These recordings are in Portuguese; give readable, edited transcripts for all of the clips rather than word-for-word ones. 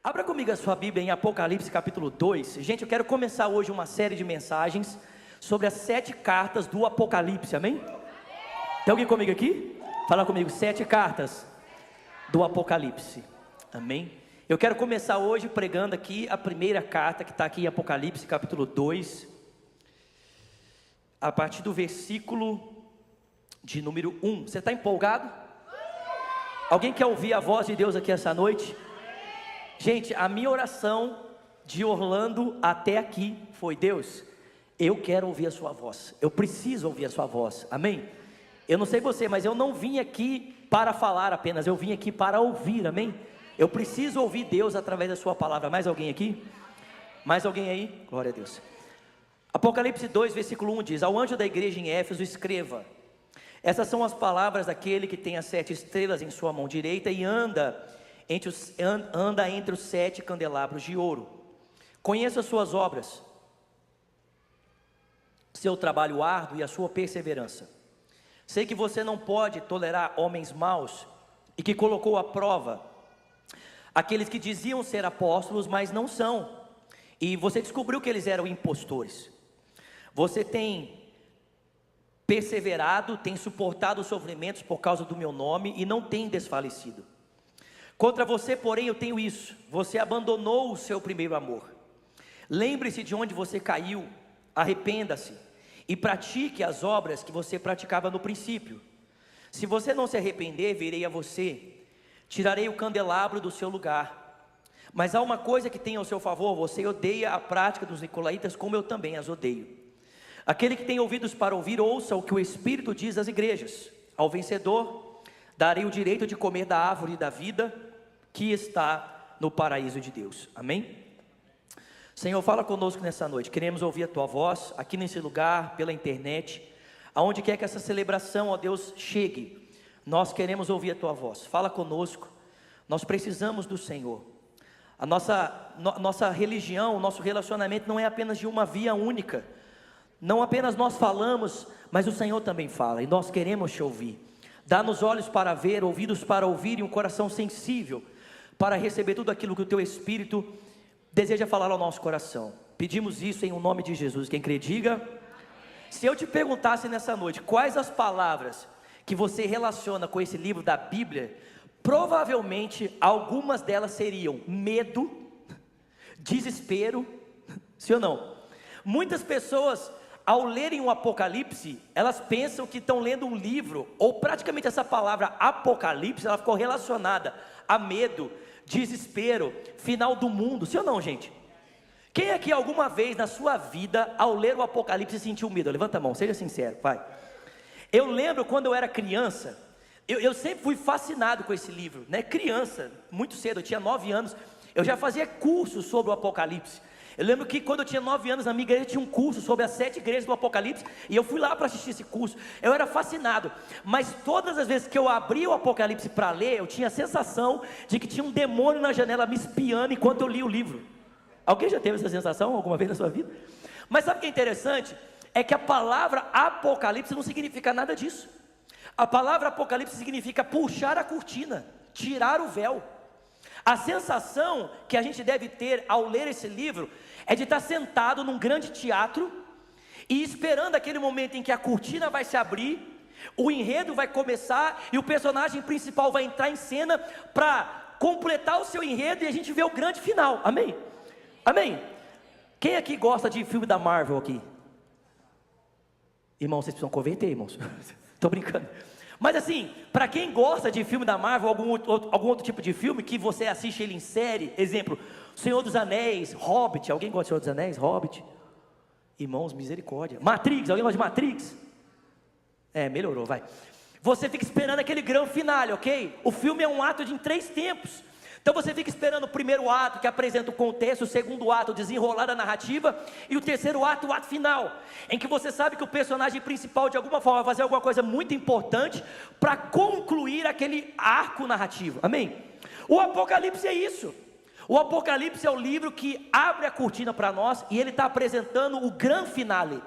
Abra comigo a sua Bíblia em Apocalipse capítulo 2. Gente, eu quero começar hoje uma série de mensagens sobre as 7 cartas do Apocalipse, amém? Tem alguém comigo aqui? Fala comigo, 7 cartas do Apocalipse, amém? Eu quero começar hoje pregando aqui a primeira carta que está aqui em Apocalipse capítulo 2, a partir do versículo de número 1. Você está empolgado? Alguém quer ouvir a voz de Deus aqui essa noite? Gente, a minha oração de Orlando até aqui foi: Deus, eu quero ouvir a sua voz, eu preciso ouvir a sua voz, amém? Eu não sei você, mas eu não vim aqui para falar apenas, eu vim aqui para ouvir, amém? Eu preciso ouvir Deus através da sua palavra. Mais alguém aqui? Mais alguém aí? Glória a Deus. Apocalipse 2, versículo 1 diz: ao anjo da igreja em Éfeso escreva: essas são as palavras daquele que tem as 7 estrelas em sua mão direita e anda entre os 7 candelabros de ouro. Conheço as suas obras, seu trabalho árduo e a sua perseverança. Sei que você não pode tolerar homens maus e que colocou à prova aqueles que diziam ser apóstolos, mas não são, e você descobriu que eles eram impostores. Você tem perseverado, tem suportado os sofrimentos por causa do meu nome e não tem desfalecido. Contra você, porém, eu tenho isso: você abandonou o seu primeiro amor. Lembre-se de onde você caiu, arrependa-se e pratique as obras que você praticava no princípio. Se você não se arrepender, virei a você, tirarei o candelabro do seu lugar. Mas há uma coisa que tem ao seu favor: você odeia a prática dos nicolaítas, como eu também as odeio. Aquele que tem ouvidos para ouvir, ouça o que o Espírito diz às igrejas. Ao vencedor darei o direito de comer da árvore da vida que está no paraíso de Deus, amém? Senhor, fala conosco nessa noite. Queremos ouvir a tua voz aqui nesse lugar, pela internet, aonde quer que essa celebração, ó Deus, chegue. Nós queremos ouvir a tua voz. Fala conosco. Nós precisamos do Senhor. A nossa religião, o nosso relacionamento não é apenas de uma via única. Não apenas nós falamos, mas o Senhor também fala, e nós queremos te ouvir. Dá-nos olhos para ver, ouvidos para ouvir e um coração sensível para receber tudo aquilo que o teu Espírito deseja falar ao nosso coração. Pedimos isso em o nome de Jesus. Quem crê, diga. Se eu te perguntasse nessa noite quais as palavras que você relaciona com esse livro da Bíblia, provavelmente algumas delas seriam medo, desespero, sim ou não? Muitas pessoas, ao lerem o Apocalipse, elas pensam que estão lendo um livro, ou praticamente essa palavra Apocalipse, ela ficou relacionada a medo, desespero, final do mundo, sim ou não, gente? Quem aqui alguma vez na sua vida, ao ler o Apocalipse, sentiu medo? Levanta a mão, seja sincero, vai. Eu lembro quando eu era criança, eu sempre fui fascinado com esse livro, né? Criança, muito cedo, eu tinha 9 anos, eu já fazia curso sobre o Apocalipse. Eu lembro que quando eu tinha 9 anos, na minha igreja tinha um curso sobre as 7 igrejas do Apocalipse, e eu fui lá para assistir esse curso. Eu era fascinado, mas todas as vezes que eu abria o Apocalipse para ler, eu tinha a sensação de que tinha um demônio na janela me espiando enquanto eu lia o livro. Alguém já teve essa sensação alguma vez na sua vida? Mas sabe o que é interessante? É que a palavra Apocalipse não significa nada disso. A palavra Apocalipse significa puxar a cortina, tirar o véu. A sensação que a gente deve ter ao ler esse livro é de estar sentado num grande teatro e esperando aquele momento em que a cortina vai se abrir, o enredo vai começar e o personagem principal vai entrar em cena para completar o seu enredo e a gente vê o grande final, amém? Amém? Quem aqui gosta de filme da Marvel aqui? Irmãos, vocês precisam converter, irmãos. Estou brincando. Mas assim, para quem gosta de filme da Marvel, algum outro tipo de filme que você assiste ele em série, exemplo, Senhor dos Anéis, Hobbit, alguém gosta de Senhor dos Anéis, Hobbit? Irmãos, misericórdia. Matrix, alguém gosta de Matrix? Melhorou, vai. Você fica esperando aquele grande finale, ok? O filme é um ato em 3 tempos. Então você fica esperando o primeiro ato, que apresenta o contexto, o segundo ato, o desenrolar da narrativa, e o terceiro ato, o ato final, em que você sabe que o personagem principal de alguma forma vai fazer alguma coisa muito importante para concluir aquele arco narrativo, amém? O Apocalipse é isso. O Apocalipse é o livro que abre a cortina para nós, e ele está apresentando o grande finale,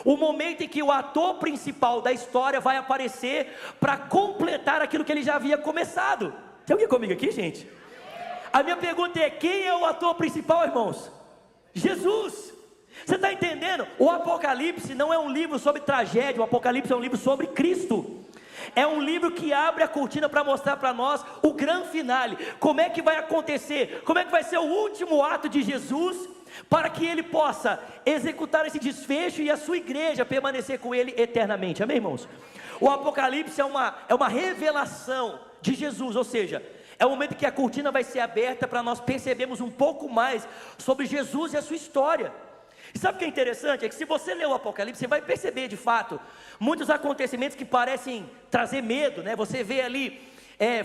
o momento em que o ator principal da história vai aparecer para completar aquilo que ele já havia começado. Tem alguém comigo aqui, gente? A minha pergunta é: quem é o ator principal, irmãos? Jesus. Você está entendendo? O Apocalipse não é um livro sobre tragédia, o Apocalipse é um livro sobre Cristo. É um livro que abre a cortina para mostrar para nós o grande finale. Como é que vai acontecer? Como é que vai ser o último ato de Jesus, para que ele possa executar esse desfecho e a sua igreja permanecer com ele eternamente. Amém, irmãos? O Apocalipse é uma revelação de Jesus, ou seja, é o momento que a cortina vai ser aberta para nós percebermos um pouco mais sobre Jesus e a sua história. E sabe o que é interessante? É que se você ler o Apocalipse, você vai perceber de fato muitos acontecimentos que parecem trazer medo, né? Você vê ali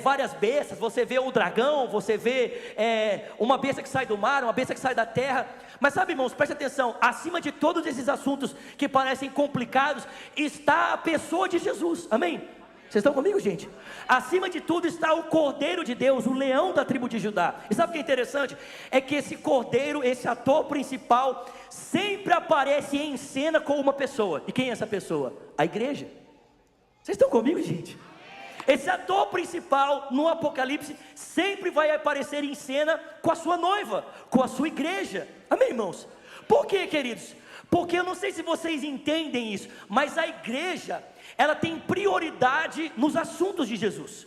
várias bestas, você vê o dragão, você vê uma besta que sai do mar, uma besta que sai da terra. Mas sabe, irmãos, preste atenção, acima de todos esses assuntos que parecem complicados, está a pessoa de Jesus, amém? Vocês estão comigo, gente? Acima de tudo está o Cordeiro de Deus, o leão da tribo de Judá. E sabe o que é interessante? É que esse Cordeiro, esse ator principal, sempre aparece em cena com uma pessoa. E quem é essa pessoa? A igreja. Vocês estão comigo, gente? Esse ator principal no Apocalipse sempre vai aparecer em cena com a sua noiva, com a sua igreja. Amém, irmãos? Por quê, queridos? Porque eu não sei se vocês entendem isso, mas a igreja, ela tem prioridade nos assuntos de Jesus.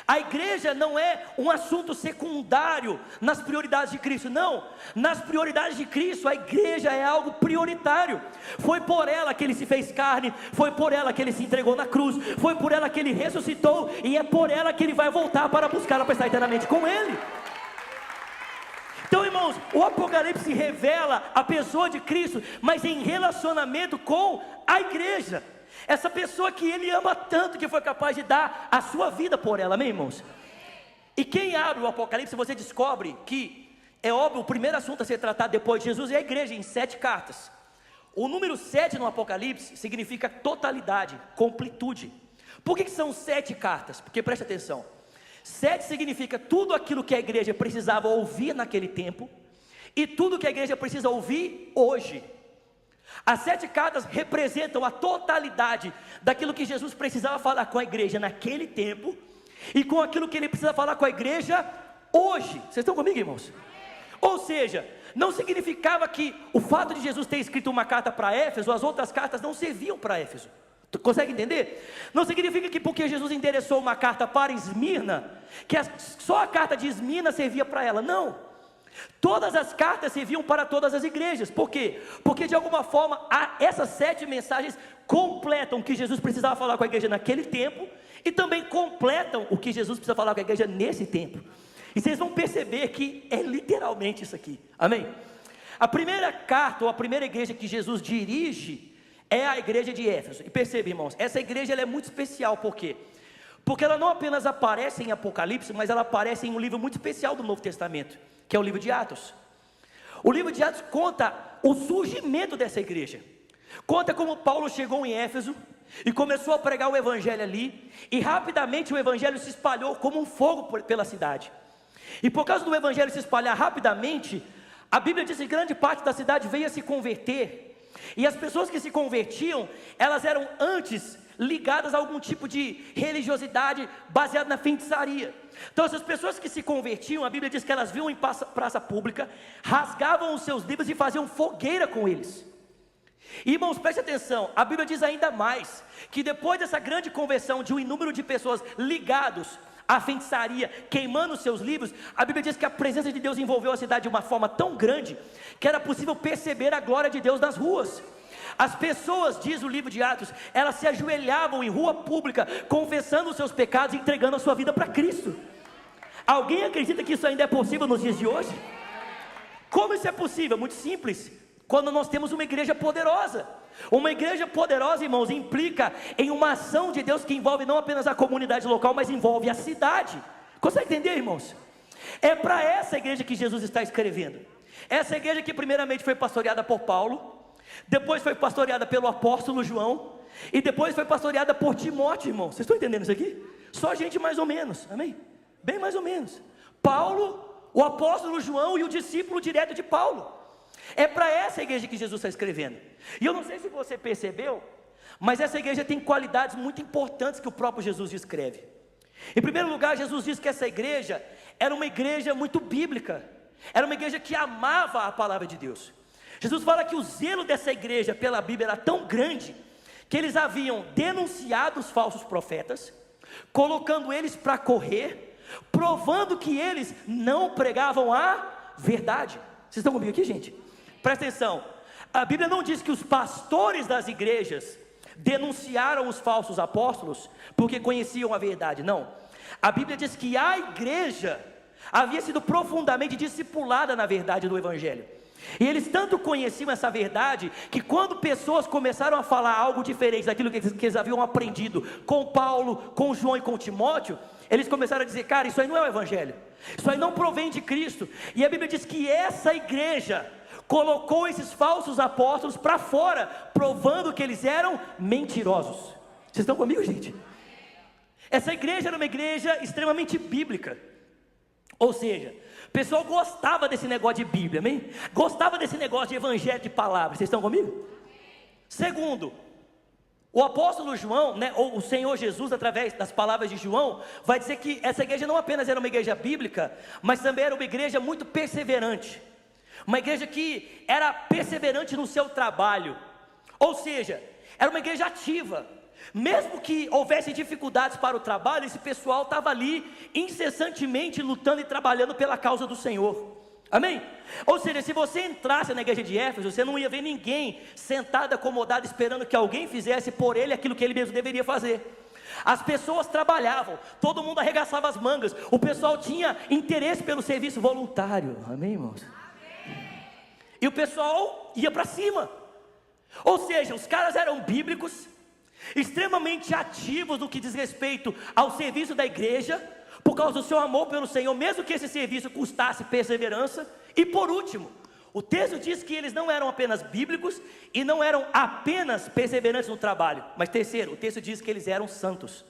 A igreja não é um assunto secundário nas prioridades de Cristo, não. Nas prioridades de Cristo, a igreja é algo prioritário. Foi por ela que ele se fez carne, foi por ela que ele se entregou na cruz, foi por ela que ele ressuscitou, e é por ela que ele vai voltar para buscar para estar eternamente com ele. Então, irmãos, o Apocalipse revela a pessoa de Cristo, mas em relacionamento com a igreja. Essa pessoa que ele ama tanto, que foi capaz de dar a sua vida por ela, amém, irmãos? E quem abre o Apocalipse, você descobre que, é óbvio, o primeiro assunto a ser tratado depois de Jesus é a igreja, em 7 cartas. O número 7 no Apocalipse significa totalidade, completude. Por que são 7 cartas? Porque preste atenção, 7 significa tudo aquilo que a igreja precisava ouvir naquele tempo, e tudo que a igreja precisa ouvir hoje. As 7 cartas representam a totalidade daquilo que Jesus precisava falar com a igreja naquele tempo, e com aquilo que ele precisa falar com a igreja hoje. Vocês estão comigo, irmãos? Ou seja, não significava que o fato de Jesus ter escrito uma carta para Éfeso, as outras cartas não serviam para Éfeso. Tu consegue entender? Não significa que porque Jesus endereçou uma carta para Esmirna, que só a carta de Esmirna servia para ela. Não. Todas as cartas serviam para todas as igrejas. Por quê? Porque de alguma forma essas 7 mensagens completam o que Jesus precisava falar com a igreja naquele tempo, e também completam o que Jesus precisa falar com a igreja nesse tempo. E vocês vão perceber que é literalmente isso aqui, amém? A primeira carta, ou a primeira igreja que Jesus dirige, é a igreja de Éfeso. E percebe, irmãos, essa igreja ela é muito especial. Por quê? Porque ela não apenas aparece em Apocalipse, mas ela aparece em um livro muito especial do Novo Testamento, que é o livro de Atos. O livro de Atos conta o surgimento dessa igreja, conta como Paulo chegou em Éfeso e começou a pregar o evangelho ali, e rapidamente o evangelho se espalhou como um fogo pela cidade. E por causa do evangelho se espalhar rapidamente, a Bíblia diz que grande parte da cidade veio a se converter, e as pessoas que se convertiam, elas eram antes ligadas a algum tipo de religiosidade baseada na feitiçaria. Então essas pessoas que se convertiam, a Bíblia diz que elas viam em praça pública, rasgavam os seus livros e faziam fogueira com eles. E, irmãos, preste atenção, a Bíblia diz ainda mais, que depois dessa grande conversão de um número de pessoas ligados à feitiçaria, queimando os seus livros, a Bíblia diz que a presença de Deus envolveu a cidade de uma forma tão grande, que era possível perceber a glória de Deus nas ruas. As pessoas, diz o livro de Atos, elas se ajoelhavam em rua pública, confessando os seus pecados e entregando a sua vida para Cristo. Alguém acredita que isso ainda é possível nos dias de hoje? Como isso é possível? Muito simples, quando nós temos uma igreja poderosa. Uma igreja poderosa, irmãos, implica em uma ação de Deus que envolve não apenas a comunidade local, mas envolve a cidade. Consegue entender, irmãos? É para essa igreja que Jesus está escrevendo. Essa igreja que primeiramente foi pastoreada por Paulo, depois foi pastoreada pelo apóstolo João, e depois foi pastoreada por Timóteo, irmão. Vocês estão entendendo isso aqui? Só gente mais ou menos, amém? Bem mais ou menos. Paulo, o apóstolo João e o discípulo direto de Paulo. É para essa igreja que Jesus está escrevendo. E eu não sei se você percebeu, mas essa igreja tem qualidades muito importantes que o próprio Jesus descreve. Em primeiro lugar, Jesus diz que essa igreja, era uma igreja muito bíblica, era uma igreja que amava a palavra de Deus. Jesus fala que o zelo dessa igreja pela Bíblia era tão grande, que eles haviam denunciado os falsos profetas, colocando eles para correr, provando que eles não pregavam a verdade. Vocês estão comigo aqui, gente? Presta atenção, a Bíblia não diz que os pastores das igrejas denunciaram os falsos apóstolos porque conheciam a verdade, não. A Bíblia diz que a igreja havia sido profundamente discipulada na verdade do Evangelho, e eles tanto conheciam essa verdade, que quando pessoas começaram a falar algo diferente daquilo que eles haviam aprendido com Paulo, com João e com Timóteo, eles começaram a dizer: cara, isso aí não é o Evangelho, isso aí não provém de Cristo. E a Bíblia diz que essa igreja colocou esses falsos apóstolos para fora, provando que eles eram mentirosos. Vocês estão comigo, gente? Essa igreja era uma igreja extremamente bíblica, ou seja, o pessoal gostava desse negócio de Bíblia, amém? Gostava desse negócio de evangelho de palavras. Vocês estão comigo? Segundo, o apóstolo João, ou o Senhor Jesus, através das palavras de João, vai dizer que essa igreja não apenas era uma igreja bíblica, mas também era uma igreja muito perseverante, uma igreja que era perseverante no seu trabalho, ou seja, era uma igreja ativa. Mesmo que houvesse dificuldades para o trabalho, esse pessoal estava ali incessantemente lutando e trabalhando pela causa do Senhor, amém? Ou seja, se você entrasse na igreja de Éfeso, você não ia ver ninguém sentado, acomodado, esperando que alguém fizesse por ele aquilo que ele mesmo deveria fazer. As pessoas trabalhavam, todo mundo arregaçava as mangas, o pessoal tinha interesse pelo serviço voluntário, amém, irmãos? E o pessoal ia para cima, ou seja, os caras eram bíblicos, extremamente ativos no que diz respeito ao serviço da igreja, por causa do seu amor pelo Senhor, mesmo que esse serviço custasse perseverança. E por último, o texto diz que eles não eram apenas bíblicos e não eram apenas perseverantes no trabalho, mas terceiro, o texto diz que eles eram santos.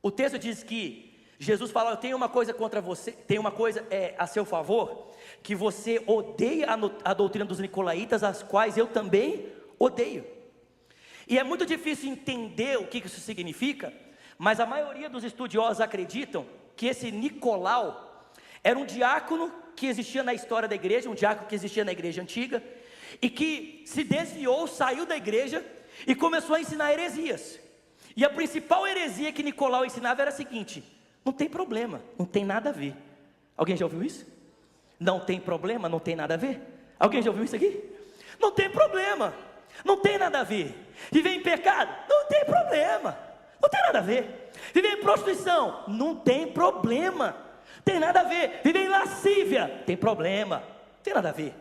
O texto diz que Jesus fala: eu tenho uma coisa contra você, tenho uma coisa a seu favor, que você odeia a doutrina dos nicolaítas, as quais eu também odeio. E é muito difícil entender o que isso significa, mas a maioria dos estudiosos acreditam que esse Nicolau era um diácono que existia na história da igreja, um diácono que existia na igreja antiga, e que se desviou, saiu da igreja e começou a ensinar heresias. E a principal heresia que Nicolau ensinava era a seguinte: não tem problema, não tem nada a ver. Alguém já ouviu isso? Não tem problema, não tem nada a ver. Alguém já ouviu isso aqui? Não tem problema, não tem nada a ver. Viver em pecado? Não tem problema, não tem nada a ver. Viver em prostituição? Não tem problema, tem nada a ver. Viver em lascívia? Tem problema, tem nada a ver.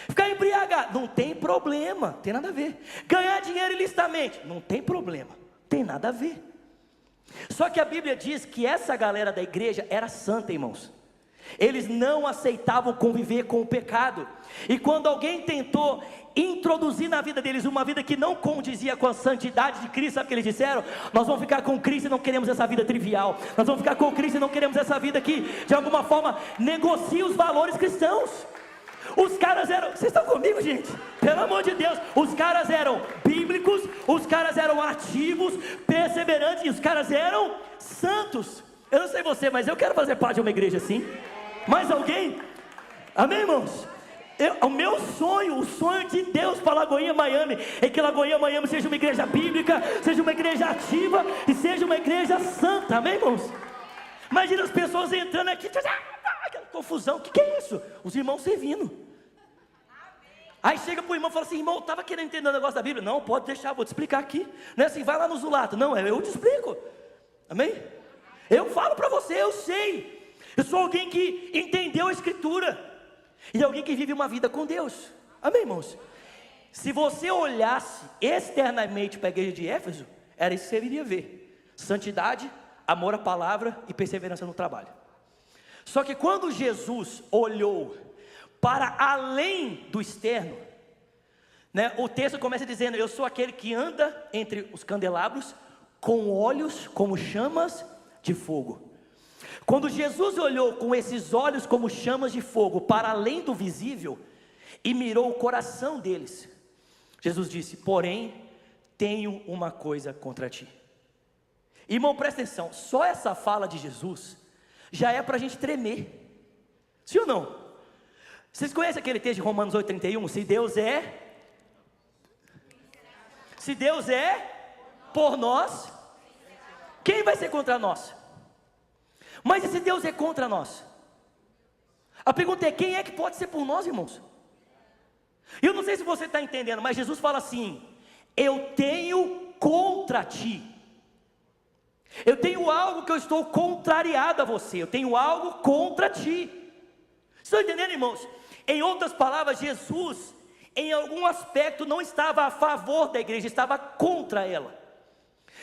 Ficar embriagado? Não tem problema, tem nada a ver. Ganhar dinheiro ilicitamente? Não tem problema, tem nada a ver. Só que a Bíblia diz que essa galera da igreja era santa, irmãos. Eles não aceitavam conviver com o pecado. E quando alguém tentou introduzir na vida deles uma vida que não condizia com a santidade de Cristo, sabe o que eles disseram? Nós vamos ficar com Cristo e não queremos essa vida trivial. Nós vamos ficar com Cristo e não queremos essa vida que de alguma forma negocia os valores cristãos. Os caras eram, vocês estão comigo, gente? Pelo amor de Deus, os caras eram bíblicos, os caras eram ativos, perseverantes, e os caras eram santos. Eu não sei você, mas eu quero fazer parte de uma igreja assim. Mais alguém? Amém, irmãos? O meu sonho, o sonho de Deus para Lagoinha, Miami, é que Lagoinha, Miami seja uma igreja bíblica, seja uma igreja ativa e seja uma igreja santa, amém, irmãos? Imagina as pessoas entrando aqui, aquela confusão, o que é isso? Os irmãos servindo. Aí chega para o irmão e fala assim: irmão, eu estava querendo entender o negócio da Bíblia. Não, pode deixar, vou te explicar aqui. Não é assim, vai lá no Zulato. Não, eu te explico, amém? Eu falo para você, eu sei. Eu sou alguém que entendeu a Escritura e alguém que vive uma vida com Deus, amém, irmãos? Se você olhasse externamente para a igreja de Éfeso, era isso que você iria ver: santidade, amor à palavra e perseverança no trabalho. Só que quando Jesus olhou para além do externo, o texto começa dizendo: eu sou aquele que anda entre os candelabros com olhos como chamas de fogo. Quando Jesus olhou com esses olhos como chamas de fogo para além do visível e mirou o coração deles, Jesus disse: porém, tenho uma coisa contra ti. Irmão, presta atenção, só essa fala de Jesus já é para a gente tremer. Sim ou não? Vocês conhecem aquele texto de Romanos 8,31? Se Deus é por nós, quem vai ser contra nós? Mas e se Deus é contra nós? A pergunta é, quem é que pode ser por nós, irmãos? Eu não sei se você está entendendo, mas Jesus fala assim: eu tenho contra ti. Eu tenho algo que eu estou contrariado a você. Eu tenho algo contra ti. Estão entendendo, irmãos? Em outras palavras, Jesus, em algum aspecto, não estava a favor da igreja, estava contra ela.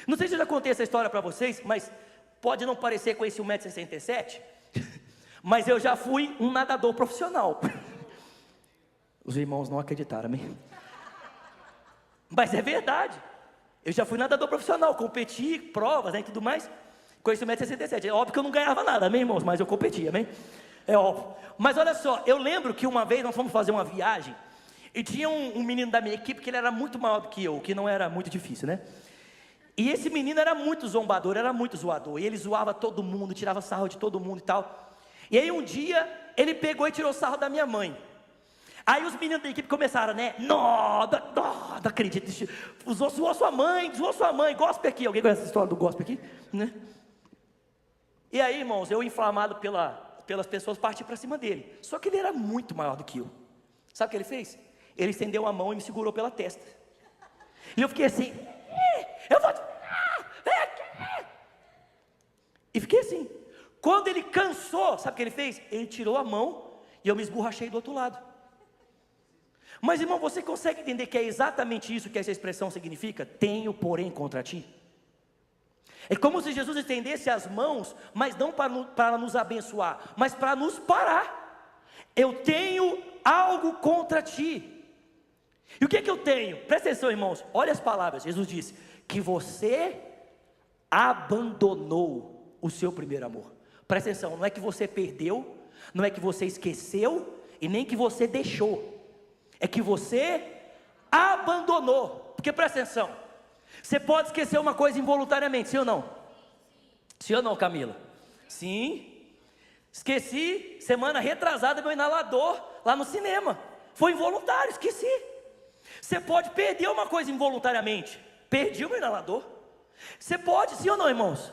Não sei se eu já contei essa história para vocês, mas pode não parecer com esse 1,67 m, mas eu já fui um nadador profissional. Os irmãos não acreditaram, amém? Mas é verdade. Eu já fui nadador profissional, competi, provas, né, e tudo mais, com esse 1,67 m. É óbvio que eu não ganhava nada, amém, irmãos? Mas eu competia, amém? É óbvio. Mas olha só, eu lembro que uma vez nós fomos fazer uma viagem, e tinha um menino da minha equipe que ele era muito maior do que eu, o que não era muito difícil, né? E esse menino era muito zombador, era muito zoador, e ele zoava todo mundo, tirava sarro de todo mundo e tal. E aí um dia, ele pegou e tirou sarro da minha mãe. Aí os meninos da equipe começaram, né? Não acredito, zoou sua mãe, gospel aqui. Alguém conhece essa história do gospel aqui? Né? E aí, irmãos, eu inflamado pelas pessoas, parti para cima dele. Só que ele era muito maior do que eu. Sabe o que ele fez? Ele estendeu a mão e me segurou pela testa. E eu fiquei assim, eu vou te... vem aqui. E fiquei assim. Quando ele cansou, sabe o que ele fez? Ele tirou a mão e eu me esborrachei do outro lado. Mas, irmão, você consegue entender que é exatamente isso que essa expressão significa? Tenho, porém, contra ti. É como se Jesus estendesse as mãos, mas não para nos abençoar, mas para nos parar. Eu tenho algo contra ti. E o que é que eu tenho? Presta atenção, irmãos, olha as palavras. Jesus disse, que você abandonou o seu primeiro amor. Presta atenção, não é que você perdeu, não é que você esqueceu, e nem que você deixou. É que você abandonou. Porque presta atenção, você pode esquecer uma coisa involuntariamente, sim ou não? Sim ou não, Camila? Sim. Esqueci, semana retrasada, meu inalador lá no cinema. Foi involuntário, esqueci. Você pode perder uma coisa involuntariamente. Perdi o meu inalador. Você pode, sim ou não, irmãos?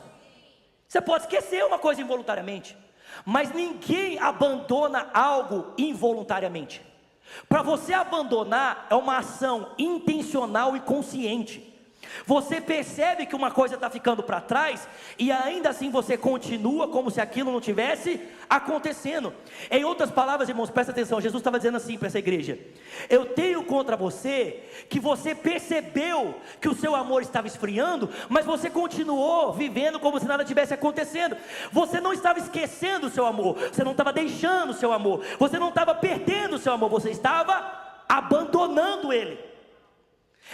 Você pode esquecer uma coisa involuntariamente. Mas ninguém abandona algo involuntariamente. Para você abandonar é uma ação intencional e consciente. Você percebe que uma coisa está ficando para trás e ainda assim você continua como se aquilo não tivesse acontecendo. Em outras palavras, irmãos, presta atenção, Jesus estava dizendo assim para essa igreja: eu tenho contra você que você percebeu que o seu amor estava esfriando, mas você continuou vivendo como se nada tivesse acontecendo. Você não estava esquecendo o seu amor, você não estava deixando o seu amor, você não estava perdendo o seu amor, você estava abandonando ele.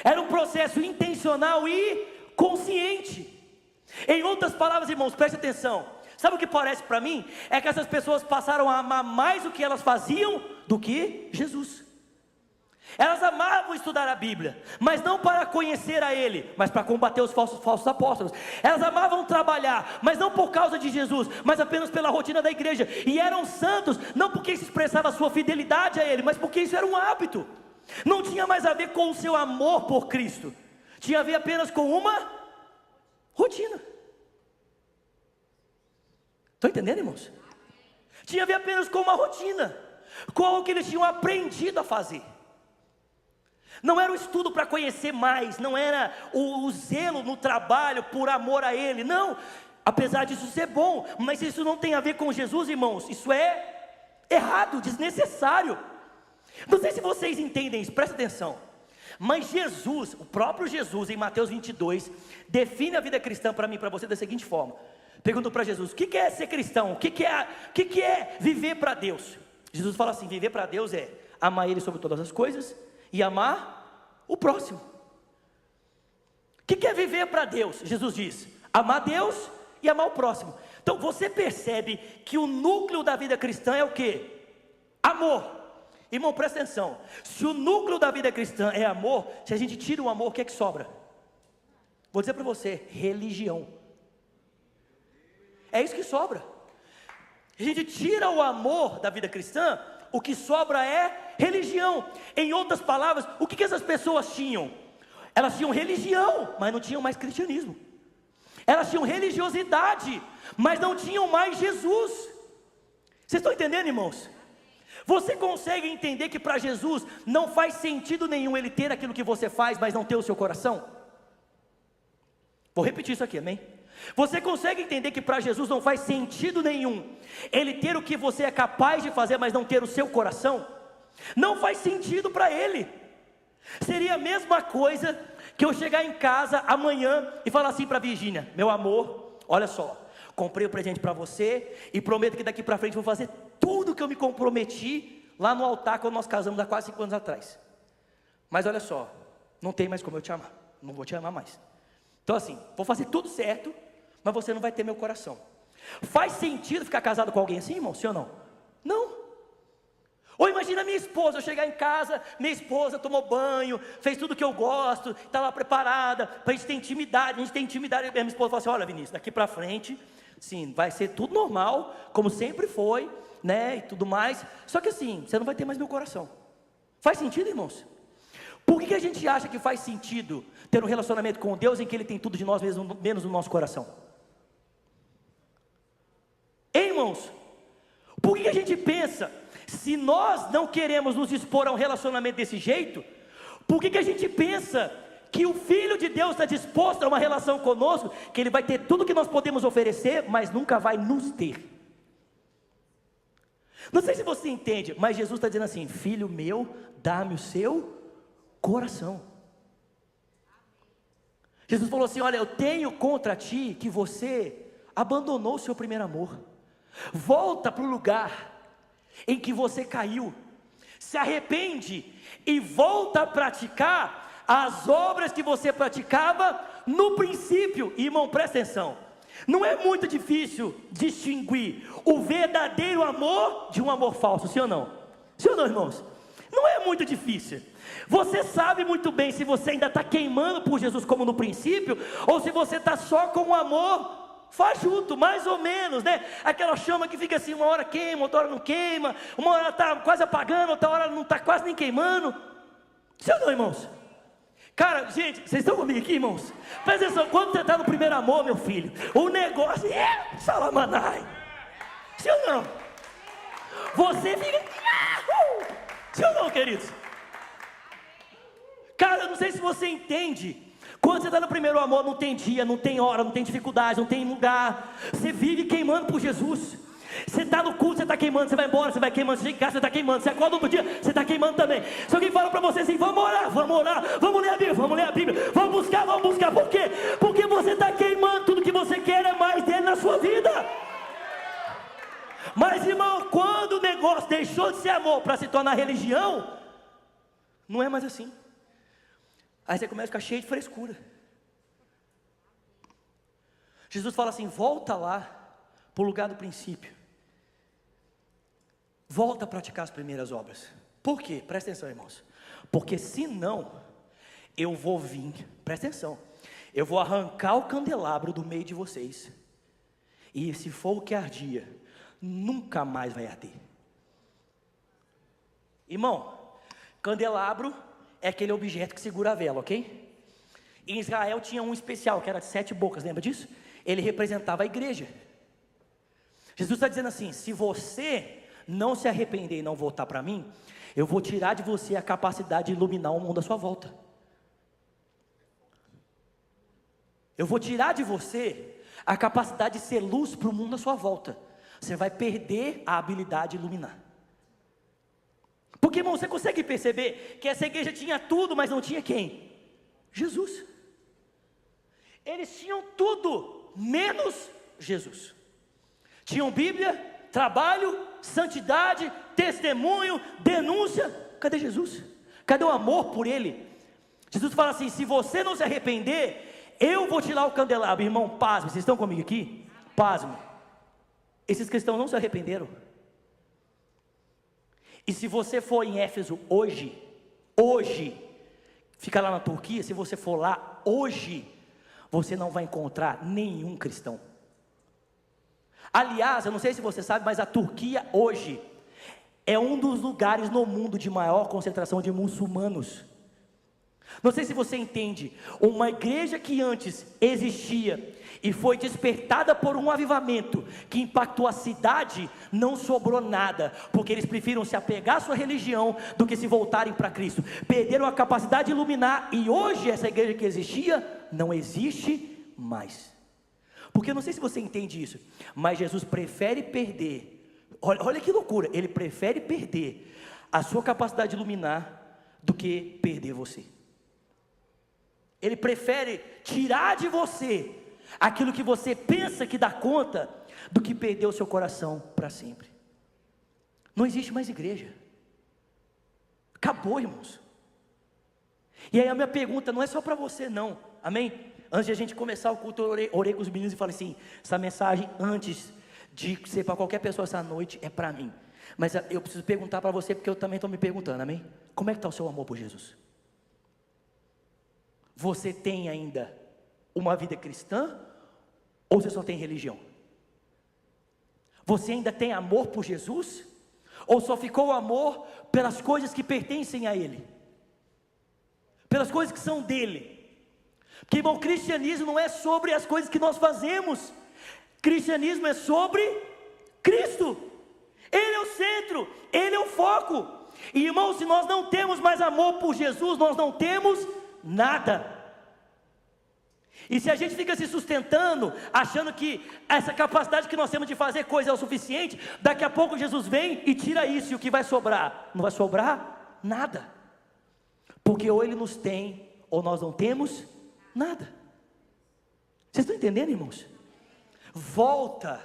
Era um processo intencional e consciente. Em outras palavras, irmãos, preste atenção. Sabe o que parece para mim? É que essas pessoas passaram a amar mais o que elas faziam do que Jesus. Elas amavam estudar a Bíblia, mas não para conhecer a Ele, mas para combater os falsos apóstolos. Elas amavam trabalhar, mas não por causa de Jesus, mas apenas pela rotina da igreja. E eram santos, não porque isso expressava a sua fidelidade a Ele, mas porque isso era um hábito. Não tinha mais a ver com o seu amor por Cristo, tinha a ver apenas com uma rotina. Estão entendendo, irmãos? Tinha a ver apenas com uma rotina, com algo que eles tinham aprendido a fazer. Não era o estudo para conhecer mais, não era o zelo no trabalho por amor a Ele, não. Apesar disso ser bom, mas isso não tem a ver com Jesus, irmãos. Isso é errado, desnecessário. Não sei se vocês entendem isso, presta atenção. Mas Jesus, o próprio Jesus, em Mateus 22, define a vida cristã para mim e para você da seguinte forma. Perguntou para Jesus, o que é ser cristão? O que é viver para Deus? Jesus fala assim, viver para Deus é amar Ele sobre todas as coisas e amar o próximo. O que é viver para Deus? Jesus diz, amar Deus e amar o próximo. Então você percebe que o núcleo da vida cristã é o quê? Amor. Irmão, presta atenção, se o núcleo da vida cristã é amor, se a gente tira o amor, o que é que sobra? Vou dizer para você, religião. É isso que sobra. A gente tira o amor da vida cristã, o que sobra é religião. Em outras palavras, o que essas pessoas tinham? Elas tinham religião, mas não tinham mais cristianismo. Elas tinham religiosidade, mas não tinham mais Jesus. Vocês estão entendendo, irmãos? Você consegue entender que para Jesus não faz sentido nenhum Ele ter aquilo que você faz, mas não ter o seu coração? Vou repetir isso aqui, amém? Você consegue entender que para Jesus não faz sentido nenhum Ele ter o que você é capaz de fazer, mas não ter o seu coração? Não faz sentido para Ele. Seria a mesma coisa que eu chegar em casa amanhã e falar assim para Virgínia: meu amor, olha só, comprei o presente para você e prometo que daqui para frente vou fazer tudo que eu me comprometi lá no altar quando nós casamos há quase 5 anos atrás. Mas olha só, não tem mais como eu te amar, não vou te amar mais. Então assim, vou fazer tudo certo, mas você não vai ter meu coração. Faz sentido ficar casado com alguém assim, irmão? Sim ou não? Não. Ou imagina minha esposa, eu chegar em casa, minha esposa tomou banho, fez tudo que eu gosto, está lá preparada, para a gente ter intimidade, e minha esposa fala assim: olha, Vinícius, daqui para frente, sim, vai ser tudo normal, como sempre foi, né, e tudo mais, só que assim, você não vai ter mais meu coração. Faz sentido, irmãos? Por que a gente acha que faz sentido ter um relacionamento com Deus em que Ele tem tudo de nós, menos o nosso coração? Hein, irmãos? Por que a gente pensa, se nós não queremos nos expor a um relacionamento desse jeito, por que a gente pensa que o Filho de Deus está disposto a uma relação conosco, que Ele vai ter tudo que nós podemos oferecer, mas nunca vai nos ter? Não sei se você entende, mas Jesus está dizendo assim: filho meu, dá-me o seu coração. Jesus falou assim: olha, eu tenho contra ti que você abandonou o seu primeiro amor. Volta para o lugar em que você caiu, se arrepende e volta a praticar as obras que você praticava no princípio. Irmão, presta atenção, não é muito difícil distinguir o verdadeiro amor de um amor falso, sim ou não? Sim ou não, irmãos? Não é muito difícil. Você sabe muito bem se você ainda está queimando por Jesus como no princípio, ou se você está só com o amor fajuto, mais ou menos, né? Aquela chama que fica assim, uma hora queima, outra hora não queima, uma hora está quase apagando, outra hora não está quase nem queimando. Sim ou não, irmãos? Cara, gente, vocês estão comigo aqui, irmãos? Presta atenção, quando você está no primeiro amor, meu filho, o negócio é salamanai. Sim ou não? Você fica... Sim ou não, queridos? Cara, eu não sei se você entende. Quando você está no primeiro amor, não tem dia, não tem hora, não tem dificuldade, não tem lugar. Você vive queimando por Jesus. Você está no culto, você está queimando, você vai embora, você vai queimando, você chega em casa, você está queimando, você acorda outro dia, você está queimando também. Se alguém fala para você assim: vamos orar, vamos ler a Bíblia, vamos buscar, por quê? Porque você está queimando, tudo que você quer é mais dele na sua vida. Mas, irmão, quando o negócio deixou de ser amor para se tornar religião, não é mais assim. Aí você começa a ficar cheio de frescura. Jesus fala assim: volta lá para o lugar do princípio. Volta a praticar as primeiras obras. Por quê? Presta atenção, irmãos. Porque senão, eu vou vir, presta atenção, eu vou arrancar o candelabro do meio de vocês. E se for o que ardia, nunca mais vai arder. Irmão, candelabro é aquele objeto que segura a vela, ok? Em Israel tinha um especial, que era de 7 bocas, lembra disso? Ele representava a igreja. Jesus está dizendo assim: se você não se arrepender e não voltar para mim, eu vou tirar de você a capacidade de iluminar o mundo à sua volta. Eu vou tirar de você a capacidade de ser luz para o mundo à sua volta. Você vai perder a habilidade de iluminar. Porque, irmão, você consegue perceber que essa igreja tinha tudo, mas não tinha quem? Jesus. Eles tinham tudo, menos Jesus. Tinham Bíblia, trabalho, santidade, testemunho, denúncia. Cadê Jesus? Cadê o amor por Ele? Jesus fala assim: se você não se arrepender, eu vou tirar o candelabro. Irmão, pasme, vocês estão comigo aqui? Pasme. Esses cristãos não se arrependeram. E se você for em Éfeso hoje, fica lá na Turquia, se você for lá hoje, você não vai encontrar nenhum cristão. Aliás, eu não sei se você sabe, mas a Turquia hoje é um dos lugares no mundo de maior concentração de muçulmanos. Não sei se você entende, uma igreja que antes existia e foi despertada por um avivamento que impactou a cidade, não sobrou nada, porque eles preferiram se apegar à sua religião do que se voltarem para Cristo. Perderam a capacidade de iluminar, e hoje essa igreja que existia não existe mais. Porque eu não sei se você entende isso, mas Jesus prefere perder, olha que loucura, ele prefere perder a sua capacidade de iluminar do que perder você. Ele prefere tirar de você aquilo que você pensa que dá conta, do que perder o seu coração para sempre. Não existe mais igreja, acabou, irmãos. E aí a minha pergunta não é só para você não, amém? Antes de a gente começar o culto, eu orei com os meninos e falei assim, essa mensagem antes de ser para qualquer pessoa essa noite, é para mim. Mas eu preciso perguntar para você, porque eu também estou me perguntando, amém? Como é que está o seu amor por Jesus? Você tem ainda uma vida cristã, ou você só tem religião? Você ainda tem amor por Jesus, ou só ficou o amor pelas coisas que pertencem a Ele, pelas coisas que são dele? Porque, irmão, o cristianismo não é sobre as coisas que nós fazemos, cristianismo é sobre Cristo. Ele é o centro, Ele é o foco. E, irmão, se nós não temos mais amor por Jesus, nós não temos nada. E se a gente fica se sustentando, achando que essa capacidade que nós temos de fazer coisa é o suficiente, daqui a pouco Jesus vem e tira isso, e o que vai sobrar? Não vai sobrar nada, porque ou Ele nos tem, ou nós não temos nada. Vocês estão entendendo, irmãos? Volta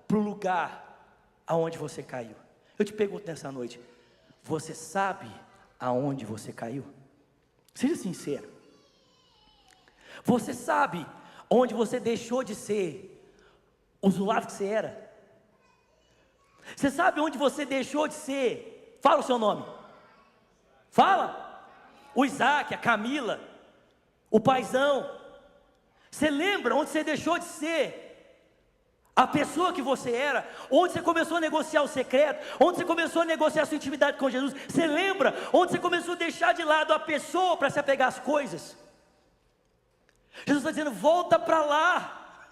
para o lugar aonde você caiu. Eu te pergunto nessa noite, você sabe aonde você caiu? Seja sincero. Você sabe onde você deixou de ser o zulado que você era? Você sabe onde você deixou de ser? Fala o seu nome. Fala. O Isaac, a Camila, o paizão. Você lembra onde você deixou de ser a pessoa que você era? Onde você começou a negociar o secreto? Onde você começou a negociar a sua intimidade com Jesus? Você lembra onde você começou a deixar de lado a pessoa para se apegar às coisas? Jesus está dizendo, volta para lá,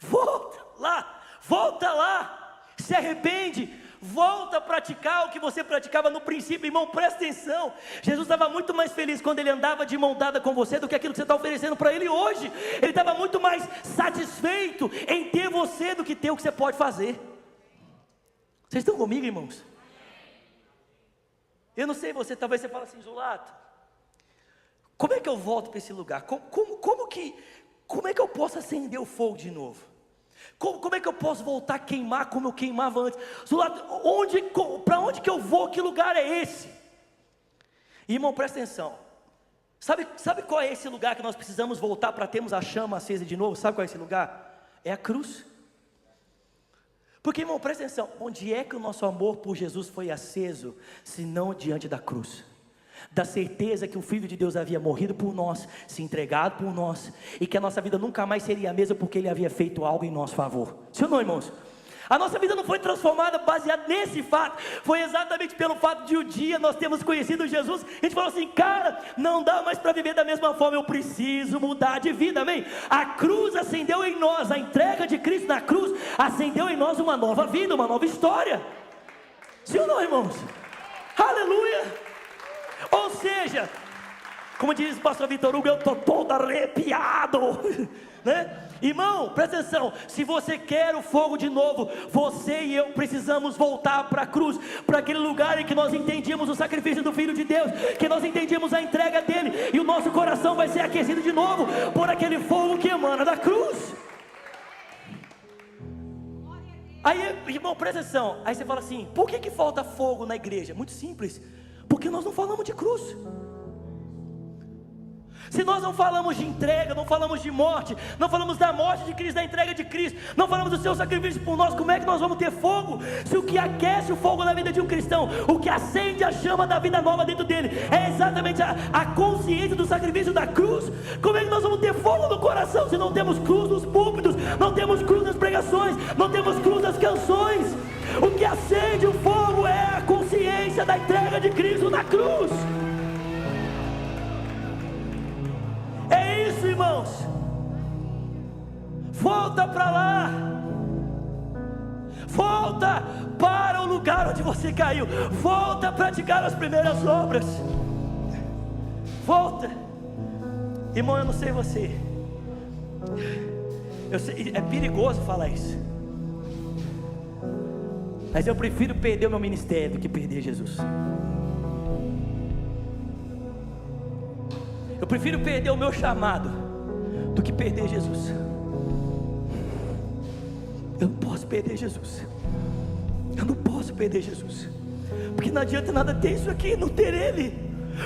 volta lá, se arrepende, volta a praticar o que você praticava no princípio. Irmão, presta atenção, Jesus estava muito mais feliz quando Ele andava de mão dada com você, do que aquilo que você está oferecendo para Ele hoje. Ele estava muito mais satisfeito em ter você, do que ter o que você pode fazer. Vocês estão comigo, irmãos? Eu não sei você, talvez você fale assim, Zulato, como é que eu volto para esse lugar? Como é que eu posso acender o fogo de novo? Como é que eu posso voltar a queimar como eu queimava antes? Para onde que eu vou? Que lugar é esse? Irmão, presta atenção. Sabe qual é esse lugar que nós precisamos voltar para termos a chama acesa de novo? Sabe qual é esse lugar? É a cruz. Porque, irmão, presta atenção. Onde é que o nosso amor por Jesus foi aceso, se não diante da cruz? Da certeza que o Filho de Deus havia morrido por nós, se entregado por nós, e que a nossa vida nunca mais seria a mesma, porque Ele havia feito algo em nosso favor. Sim ou não, irmãos? A nossa vida não foi transformada baseada nesse fato, foi exatamente pelo fato de um dia nós termos conhecido Jesus. A gente falou assim, cara, não dá mais para viver da mesma forma, eu preciso mudar de vida, amém? A cruz acendeu em nós, a entrega de Cristo na cruz acendeu em nós uma nova vida, uma nova história. Sim ou não, irmãos? Aleluia! Ou seja, como diz o pastor Vitor Hugo, eu estou todo arrepiado, né? Irmão, presta atenção, se você quer o fogo de novo, você e eu precisamos voltar para a cruz, para aquele lugar em que nós entendíamos o sacrifício do Filho de Deus, que nós entendíamos a entrega dele, e o nosso coração vai ser aquecido de novo, por aquele fogo que emana da cruz. Aí, irmão, presta atenção, aí você fala assim, por que falta fogo na igreja? Muito simples, porque nós não falamos de cruz. Se nós não falamos de entrega, não falamos de morte, não falamos da morte de Cristo, da entrega de Cristo, não falamos do seu sacrifício por nós, como é que nós vamos ter fogo? Se o que aquece o fogo na vida de um cristão, o que acende a chama da vida nova dentro dele, é exatamente a consciência do sacrifício da cruz, como é que nós vamos ter fogo no coração se não temos cruz nos púlpitos, não temos cruz nas pregações, não temos cruz nas canções? O que acende o fogo é a consciência da entrega de Cristo na cruz. É isso, irmãos. Volta para lá. Volta para o lugar onde você caiu. Volta a praticar as primeiras obras. Volta. Irmão, eu não sei você. Eu sei, é perigoso falar isso. Mas eu prefiro perder o meu ministério do que perder Jesus. Eu prefiro perder o meu chamado do que perder Jesus. Eu não posso perder Jesus. Eu não posso perder Jesus. Porque não adianta nada ter isso aqui e não ter Ele.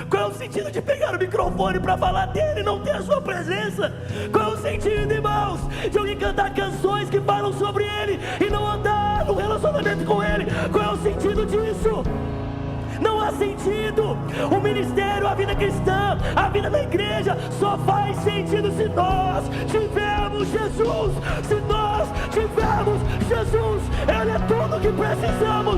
Qual é o sentido de pegar o microfone para falar dele e não ter a sua presença? Qual é o sentido, irmãos, de alguém cantar canções que falam sobre Ele e não andar no relacionamento com Ele? Qual é o sentido disso? Não há sentido. O ministério, a vida cristã, a vida na igreja só faz sentido se nós tivermos Jesus. Se nós tivermos Jesus, Ele é tudo o que precisamos.